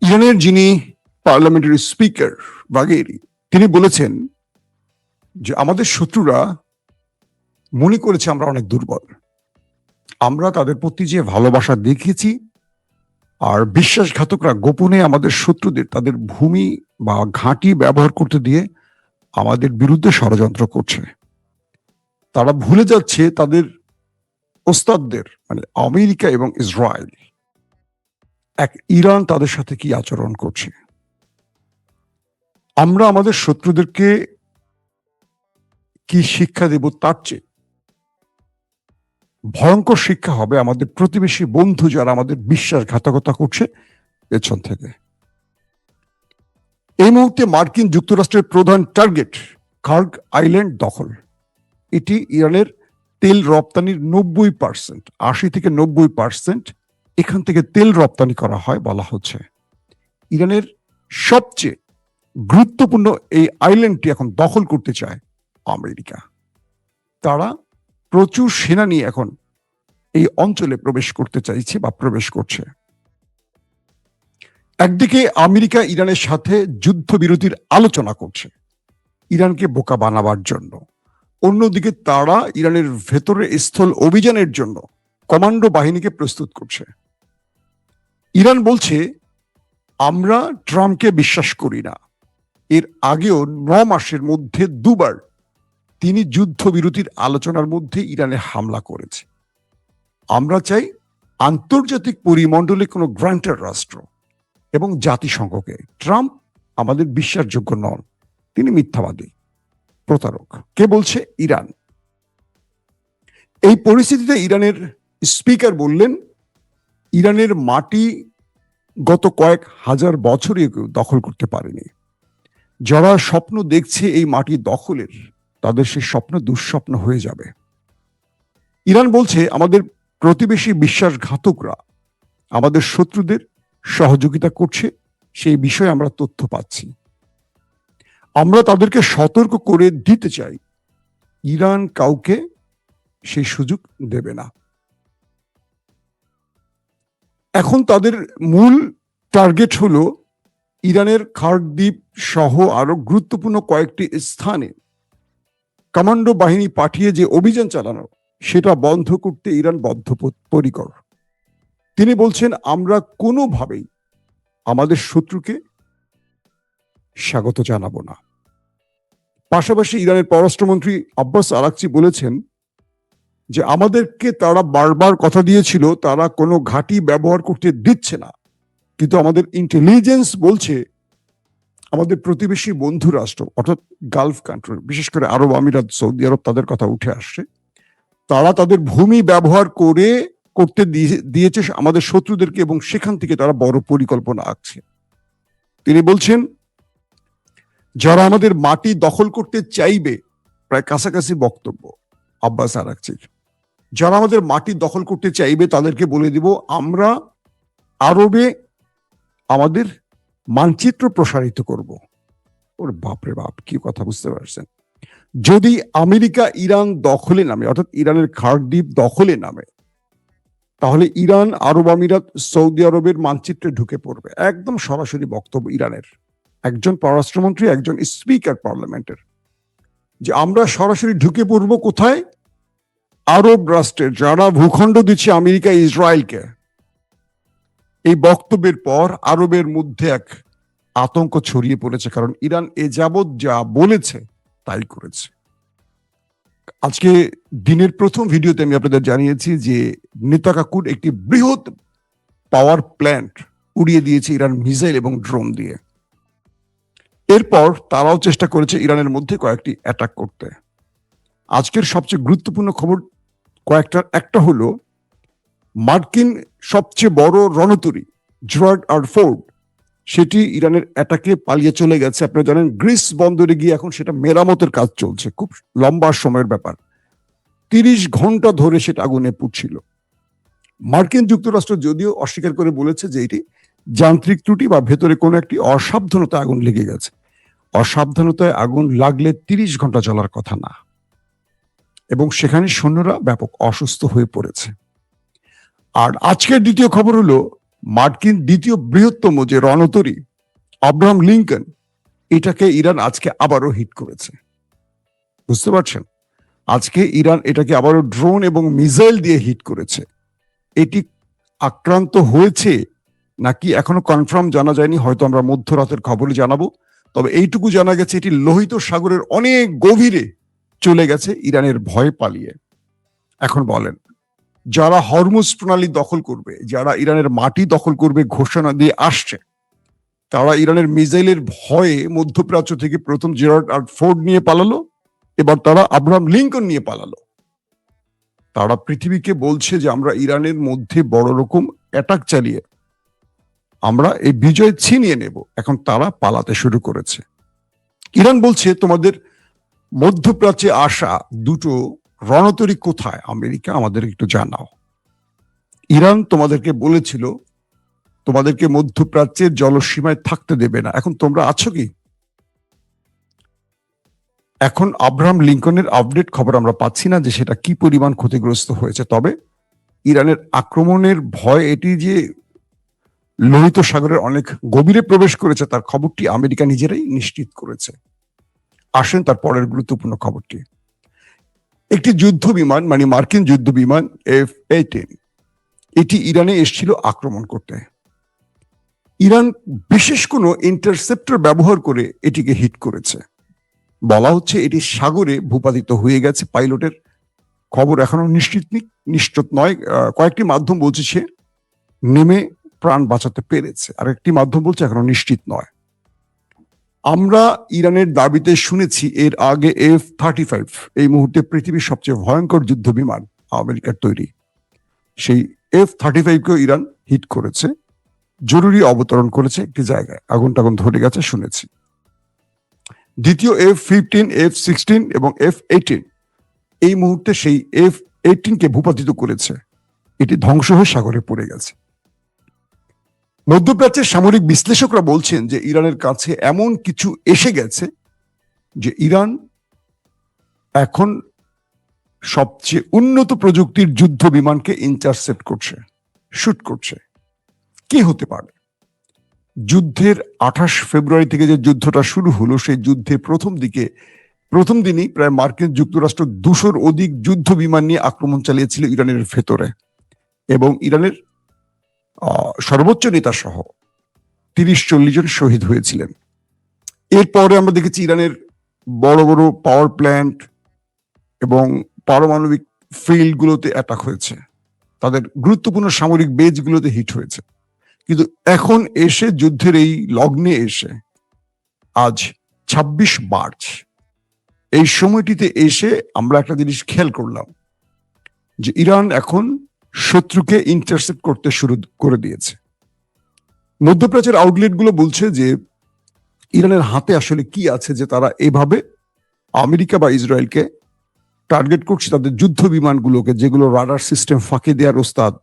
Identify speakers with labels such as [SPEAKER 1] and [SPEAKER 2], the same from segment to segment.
[SPEAKER 1] ইরানের যিনি parliamentary speaker বাগেরি, তিনি বলেছেন যে আমাদের শত্রুরা মনে করেছে আমরা অনেক দুর্বল। আমরা তাদের প্রতি যে ভালোবাসা দেখিয়েছি, আর বিশ্বাসঘাতকরা গোপনে আমাদের শত্রুদের তাদের ভূমি বা ঘাঁটি ব্যবহার করতে দিয়ে আমাদের বিরুদ্ধে ষড়যন্ত্র করছে। তারা ভুলে যাচ্ছে তাদের ওস্তাদদের, মানে আমেরিকা এবং ইসরায়েল, এক ইরান তাদের সাথে কি আচরণ করছে। আমরা আমাদের শত্রুদেরকে কি শিক্ষা দেব, তার চেয়ে ভয়ঙ্কর শিক্ষা হবে আমাদের প্রতিবেশী বন্ধু যারা আমাদের বিশ্বাসঘাতকতা করছে পেছন থেকে। এই মুহূর্তে মার্কিন যুক্তরাষ্ট্রের প্রধান টার্গেট কার্গ আইল্যান্ড দখল। এটি ইরানের তেল রপ্তানির 90%, 80 থেকে 90% এখান থেকে তেল রপ্তানি করা হয় বলা হচ্ছে। ইরানের সবচেয়ে গুরুত্বপূর্ণ এই আইল্যান্ডটি এখন দখল করতে চায় আমেরিকা। তারা প্রচুর সেনা নিয়ে এখন এই অঞ্চলে প্রবেশ করতে চাইছে বা প্রবেশ করছে। একদিকে আমেরিকা ইরানের সাথে যুদ্ধবিরতির আলোচনা করছে ইরানকে বোকা বানাবার জন্য, অন্যদিকে তারা ইরানের ভেতরে স্থল অভিযানের জন্য কমান্ডো বাহিনীকে প্রস্তুত করছে। ইরান বলছে আমরা ট্রাম্পকে বিশ্বাস করি না। এর আগেও 9 মাসের মধ্যে দুবার তিনি যুদ্ধবিরতির আলোচনার মধ্যে ইরানে হামলা করেছে। আমরা চাই আন্তর্জাতিক পরিমণ্ডলে কোনো গ্রান্টার রাষ্ট্র এবং জাতিসংঘকে। ট্রাম্প আমাদের বিশ্বাসযোগ্য নন, তিনি মিথ্যাবাদী, প্রতারক। কে বলছে? ইরান। এই পরিস্থিতিতে ইরানের স্পিকার বললেন ইরানের মাটি গত কয়েক হাজার বছরে কেউ দখল করতে পারেনি। যারা স্বপ্ন দেখছে এই মাটি দখলের, তাদের সেই স্বপ্ন দুঃস্বপ্ন হয়ে যাবে। ইরান বলছে আমাদের প্রতিবেশী বিশ্বাসঘাতকরা আমাদের শত্রুদের সহযোগিতা করছে, সেই বিষয়ে আমরা তথ্য পাচ্ছি। আমরা তাদেরকে সতর্ক করে দিতে চাই ইরান কাউকে সেই সুযোগ দেবে না। এখন তাদের মূল টার্গেট হলো ইরানের খার্ক দ্বীপ সহ আরো গুরুত্বপূর্ণ কয়েকটি স্থানে কমান্ডো বাহিনী পাঠিয়ে যে অভিযান চালানো, সেটা বন্ধ করতে ইরান বদ্ধপরিকর। তিনি বলছেন আমরা কোনোভাবেই আমাদের শত্রুকে স্বাগত জানাবো না। পাশাপাশি ইরানের পররাষ্ট্রমন্ত্রী আব্বাস আরাকচি বলেছেন যে আমাদেরকে তারা বারবার কথা দিয়েছিল তারা কোনো ঘাঁটি ব্যবহার করতে দিচ্ছে না, কিন্তু আমাদের ইন্টেলিজেন্স বলছে আমাদের প্রতিবেশী বন্ধু রাষ্ট্র অর্থাৎ গালফ কান্ট্রি, বিশেষ করে আরব আমিরাত, সৌদি আরব, তাদের কথা উঠে আসছে। তারা তাদের ভূমি ব্যবহার করতে দিয়েছে আমাদের শত্রুদেরকে এবং সেখান থেকে তারা বড় পরিকল্পনা আঁকছে। তিনি বলছেন যারা আমাদের মাটি দখল করতে চাইবে, প্রায় কাছাকাছি বক্তব্য আব্বাস আরাকচির, যারা আমাদের মাটি দখল করতে চাইবে তাদেরকে বলে দিব আমরা আরবে আমাদের মানচিত্র প্রসারিত করব। ওর বাপরে বাপ, কি কথা, বুঝতে পারছেন? যদি আমেরিকা ইরান দখলে নামে, অর্থাৎ ইরানের খার্ক দ্বীপ দখলে নামে, তাহলে ইরান আরব আমিরাত সৌদি আরবের মানচিত্রে ঢুকে পড়বে। একদম সরাসরি বক্তব্য ইরানের একজন পররাষ্ট্রমন্ত্রী, একজন স্পিকার পার্লামেন্টের, যে আমরা সরাসরি ঢুকে পড়ব কোথায়? আরব রাষ্ট্রের, যারা ভূখণ্ড দিচ্ছে আমেরিকা ইসরায়েলকে। এই বক্তব্যের পর আরবের মধ্যে এক আতঙ্ক ছড়িয়ে পড়েছে, কারণ ইরান এ যাবৎ যা বলেছে তাই করেছে। আজকে দিনের প্রথম ভিডিওতে আমি আপনাদের জানিয়েছি যে নেতাকাকুর একটি বৃহৎ পাওয়ার প্ল্যান্ট উড়িয়ে দিয়েছে ইরান মিসাইল এবং ড্রোন দিয়ে। এরপর তারাও চেষ্টা করেছে ইরানের মধ্যে কয়েকটি অ্যাটাক করতে। আজকের সবচেয়ে গুরুত্বপূর্ণ খবর কয়েকটার একটা হলো মার্কিন সবচেয়ে বড় রণতরী জেরার্ড আর ফোর্ড, সেটি ইরানের অ্যাটাকে পালিয়ে চলে গেছে। আপনারা জানেন গ্রিস বন্দরে গিয়ে এখন সেটা মেরামতের কাজ চলছে, খুব লম্বা সময়ের ব্যাপার। 30 ঘন্টা ধরে সেটা আগুনে পুড়ছিল। মার্কিন যুক্তরাষ্ট্র যদিও অস্বীকার করে বলেছে যে এটি যান্ত্রিক ত্রুটি বা ভেতরে কোনো একটি অসাবধানতায় আগুন লেগে গেছে। অসাবধানতায় আগুন লাগলে 30 ঘন্টা জ্বলার কথা না, এবং সেখানে সৈন্যরা ব্যাপক অসুস্থ হয়ে পড়েছে। আর আজকের দ্বিতীয় খবর হলো মার্কিন দ্বিতীয় বৃহত্তম যে রণতরী আব্রাহাম লিঙ্কন, এটাকে ইরান আজকে আবারও হিট করেছে। বুঝতে পারছেন? আজকে ইরান এটাকে আবারও ড্রোন এবং মিসাইল দিয়ে হিট করেছে। এটি আক্রান্ত হয়েছে নাকি এখনো কনফার্ম জানা যায়নি, হয়তো আমরা মধ্যরাতের খবরে জানাবো। তবে এইটুকু জানা গেছে এটি লোহিত সাগরের অনেক গভীরে চলে গেছে ইরানের ভয়ে পালিয়ে। এখন বলেন, যারা হরমুজ প্রণালী দখল করবে, যারা ইরানের মাটি দখল করবে ঘোষণা দিয়ে আসছে, তারা ইরানের মিসাইলের ভয়ে মধ্যপ্রাচ্য থেকে প্রথম জেরার্ড আর ফোর্ড নিয়ে পালালো, এবার তারা আব্রাহাম লিঙ্কন নিয়ে পালালো। তারা পৃথিবীকে বলছে যে আমরা ইরানের মধ্যে বড় রকম অ্যাটাক চালিয়ে আমরা এই বিজয় ছিনিয়ে নেব। এখন তারা পালাতে শুরু করেছে। ইরান বলছে তোমাদের মধ্যপ্রাচ্যে আসা দুটো রণতরী কোথায় আমেরিকা, আমাদের একটু জানাও। ইরান তোমাদেরকে বলেছিল তোমাদেরকে মধ্যপ্রাচ্যের জলসীমায় থাকতে দেবে না। এখন তোমরা আছো কি? এখন আব্রাহাম লিঙ্কনের আপডেট খবর আমরা পাচ্ছি না যে সেটা কি পরিমাণ ক্ষতিগ্রস্ত হয়েছে। তবে ইরানের আক্রমণের ভয় এটি যে লোহিত সাগরের অনেক গভীরে প্রবেশ করেছে তার খবরটি আমেরিকা নিজেরাই নিশ্চিত করেছে। আসেন তার পরের গুরুত্বপূর্ণ খবরটি। একটি যুদ্ধ বিমান, মানে মার্কিন যুদ্ধ বিমান F-18, এটি ইরানে এসেছিল আক্রমণ করতে। ইরান বিশেষ কোনো ইন্টারসেপ্টর ব্যবহার করে এটিকে হিট করেছে। বলা হচ্ছে এটি সাগরে ভূপাতিত হয়ে গেছে। পাইলটের খবর এখনো নিশ্চিত নয়। কয়েকটি মাধ্যম বলছে সে নেমে প্রাণ বাঁচাতে পেরেছে, আর একটি মাধ্যম বলছে এখনো নিশ্চিত নয়। আমরা ইরানের দাবিতে শুনেছি এর আগে F-35 এই মুহূর্তে পৃথিবীর সবচেয়ে ভয়ঙ্কর যুদ্ধ বিমান আমেরিকার তৈরি। সেই F-35 কেও ইরান হিট করেছে, জরুরি অবতরণ করেছে একটি জায়গায়। আগুন টাগুন ধরে গেছে শুনেছি। দ্বিতীয় F-15, F-16 এবং F-18 এই মুহূর্তে সেই F-18 কে ভূপাতিত করেছে। এটি ধ্বংস হয়ে সাগরে পড়ে গেছে। মধ্যপ্রাচ্যের সামরিক বিশ্লেষকরা বলছেন যে ইরানের কাছে এমন কিছু এসে গেছে যে ইরান এখন সবচেয়ে উন্নত প্রযুক্তির যুদ্ধ বিমানকে ইন্টারসেপ্ট করছে, শুট করছে। কি হতে পারে? যুদ্ধের 28 ফেব্রুয়ারি থেকে যে যুদ্ধটা শুরু হলো, সেই যুদ্ধের প্রথম দিনই প্রায় মার্কিন যুক্তরাষ্ট্র 200-র অধিক যুদ্ধ বিমান নিয়ে আক্রমণ চালিয়েছিল ইরানের ভেতরে, এবং ইরানের সর্বোচ্চ নেতা সহ 30-40 জন শহীদ হয়েছিলেন। এরপরে আমরা দেখেছি ইরানের বড় বড় পাওয়ার প্ল্যান্ট এবং পারমাণবিক ফিল্ড গুলোতে অ্যাটাক হয়েছে, তাদের গুরুত্বপূর্ণ সামরিক বেজ গুলোতে হিট হয়েছে। কিন্তু এখন এসে যুদ্ধের এই লগ্নে এসে আজ 26 মার্চ এই সময়টিতে এসে আমরা একটা জিনিস খেয়াল করলাম যে ইরান এখন শত্রুকে ইন্টারসেপ্ট করতে শুরু করে দিয়েছে। মধ্যপ্রাচ্যের আউটলেট গুলো বলছে যে ইরানের হাতে আসলে কি আছে যে তারা এভাবে আমেরিকা বা ইসরায়েলকে টার্গেট করছে, তাদের যুদ্ধ বিমানগুলোকে, যেগুলো রাডার সিস্টেম ফাঁকি দেওয়ার ওস্তাদ,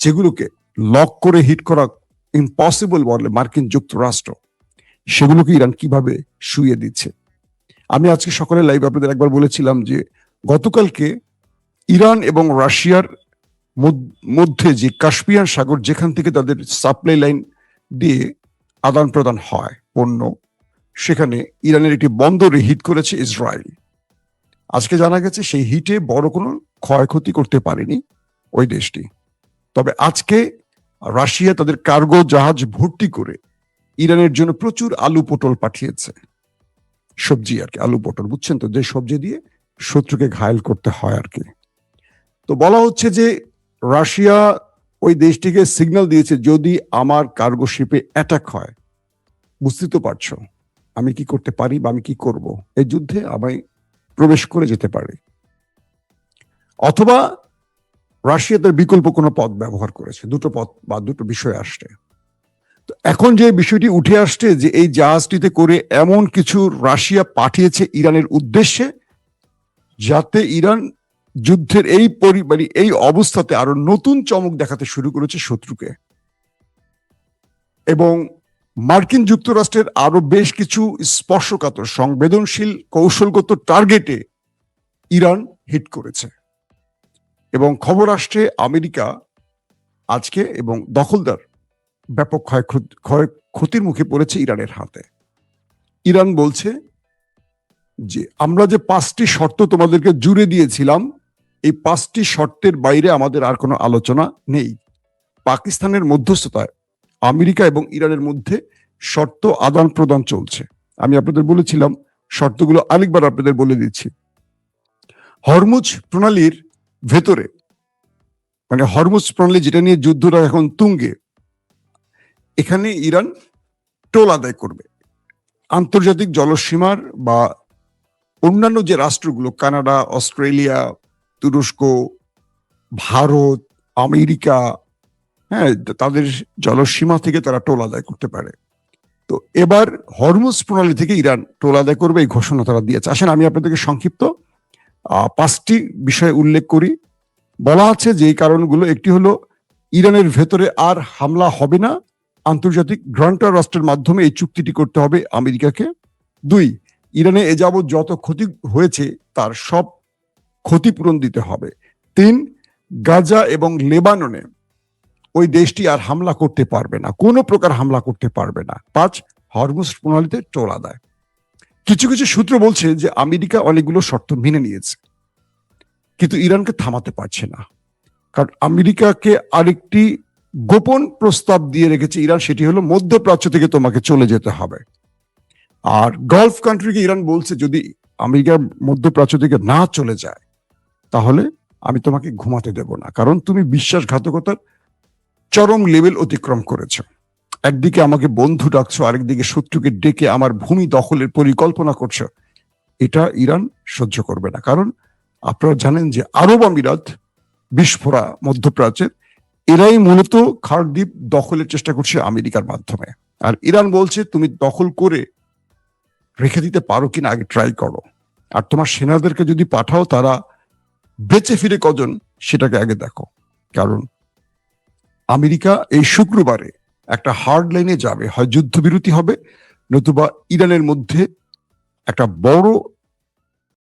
[SPEAKER 1] যেগুলোকে লক করে হিট করা ইম্পসিবল বলে মার্কিন যুক্তরাষ্ট্র, সেগুলোকে ইরান কিভাবে শুইয়ে দিচ্ছে। আমি আজকে সকালে লাইভ আপনাদের একবার বলেছিলাম যে গতকালকে ইরান এবং রাশিয়ার মধ্যে যে কাস্পিয়ান সাগর, যেখান থেকে তাদের সাপ্লাই লাইন দিয়ে আদান প্রদান হয় পণ্য, সেখানে ইরানের একটি বন্দরে হিট করেছে ইসরায়েল। আজকে জানা গেছে সেই হিটে বড় কোনো ক্ষয়ক্ষতি করতে পারেনি ওই দেশটি। তবে আজকে রাশিয়া তাদের কার্গো জাহাজ ভর্তি করে ইরানের জন্য প্রচুর আলু পটল পাঠিয়েছে, সবজি আর কি, আলু পটল, বুঝছেন তো, যে সবজি দিয়ে শত্রুকে ঘায়েল করতে হয় আর কি। তো বলা হচ্ছে যে রাশিয়া ওই দেশটিকে সিগন্যাল দিয়েছে যদি আমার কার্গো শিপে অ্যাটাক হয়, বুঝতে তো পারছো আমি কি করতে পারি বা আমি কি করব, এই যুদ্ধে আমি প্রবেশ করে যেতে পারি। অথবা রাশিয়া তার বিকল্প কোনো পথ ব্যবহার করেছে। দুটো পথ বা দুটো বিষয় আসছে। তো এখন যে বিষয়টি উঠে আসছে যে এই জাহাজটিতে করে এমন কিছু রাশিয়া পাঠিয়েছে ইরানের উদ্দেশ্যে, যাতে ইরান যুদ্ধের এই অবস্থাতে আরো নতুন চমক দেখাতে শুরু করেছে শত্রুকে, এবং মার্কিন যুক্তরাষ্ট্রের আরো বেশ কিছু স্পর্শকাতর সংবেদনশীল কৌশলগত টার্গেটে ইরান হিট করেছে। এবং খবর আসছে আমেরিকা আজকে এবং দখলদার ব্যাপক ক্ষয়ক্ষতির মুখে পড়েছে ইরানের হাতে। ইরান বলছে যে আমরা যে 5টি শর্ত তোমাদেরকে জুড়ে দিয়েছিলাম, এই 5টি শর্তের বাইরে আমাদের আর কোনো আলোচনা নেই। পাকিস্তানের মধ্যস্থতায় আমেরিকা এবং ইরানের মধ্যে শর্ত আদান প্রদান চলছে। আমি আপনাদের বলেছিলাম, শর্তগুলো আরেকবার আপনাদের বলে দিচ্ছি। হরমুজ প্রণালীর ভেতরে, মানে হরমুজ প্রণালী যেটা নিয়ে যুদ্ধটা এখন তুঙ্গে, এখানে ইরান টোল আদায় করবে। আন্তর্জাতিক জলসীমার বা অন্যান্য যে রাষ্ট্রগুলো, কানাডা, অস্ট্রেলিয়া, তুরস্ক, ভারত, আমেরিকা, হ্যাঁ, তাদের জলসীমা থেকে তারা টোল আদায় করতে পারে। তো এবার হরমুজ প্রণালী থেকে ইরান টোল আদায় করবে, এই ঘোষণা তারা দিয়েছে। আসেন আমি আপনাদেরকে সংক্ষিপ্ত 5টি বিষয় উল্লেখ করি। বলা আছে যে এই কারণগুলো, একটি হলো ইরানের ভেতরে আর হামলা হবে না, আন্তর্জাতিক গ্রান্টার রাষ্ট্রের মাধ্যমে এই চুক্তিটি করতে হবে আমেরিকাকে। 2, ইরানে এ যাবৎ যত ক্ষতি হয়েছে তার সব ক্ষতিপূরণ দিতে হবে। 3, গাজা এবং লেবাননে ওই দেশটি আর হামলা করতে পারবে না, কোনো প্রকার হামলা করতে পারবে না। 5, হরমুজ প্রণালীতে টোল আদায়। কিছু কিছু সূত্র বলছে যে আমেরিকা অনেকগুলো শর্ত মেনে নিয়েছে, কিন্তু ইরানকে থামাতে পারছে না। কারণ আমেরিকাকে আরেকটি গোপন প্রস্তাব দিয়ে রেখেছে ইরান, সেটি হলো মধ্যপ্রাচ্য থেকে তোমাকে চলে যেতে হবে। আর গালফ কান্ট্রিকে ইরান বলছে যদি আমেরিকা মধ্যপ্রাচ্য থেকে না চলে যায় তাহলে আমি তোমাকে ঘুমাতে দেব না, কারণ তুমি বিশ্বাসঘাতকতার চরম লেভেল অতিক্রম করেছো। একদিকে আমাকে বন্ধু ডাকছো, আরেকদিকে শত্রুকে ডেকে আমার ভূমি দখলের পরিকল্পনা করছো। এটা ইরান সহ্য করবে না। কারণ আপনারা জানেন যে আরব আমিরাত, বিস্ফোরা মধ্যপ্রাচ্যের, এরাই মূলত খার দ্বীপ দখলের চেষ্টা করছে আমেরিকার মাধ্যমে। আর ইরান বলছে তুমি দখল করে রেখে দিতে পারো কিনা আগে ট্রাই করো, আর তোমার সেনাদেরকে যদি পাঠাও তারা বেঁচে ফিরে কজন সেটাকে আগে দেখো। কারণ আমেরিকা এই শুক্রবারে একটা হার্ড লাইনে যাবে, হয় যুদ্ধবিরতি হবে নতুবা ইরানের মধ্যে একটা বড়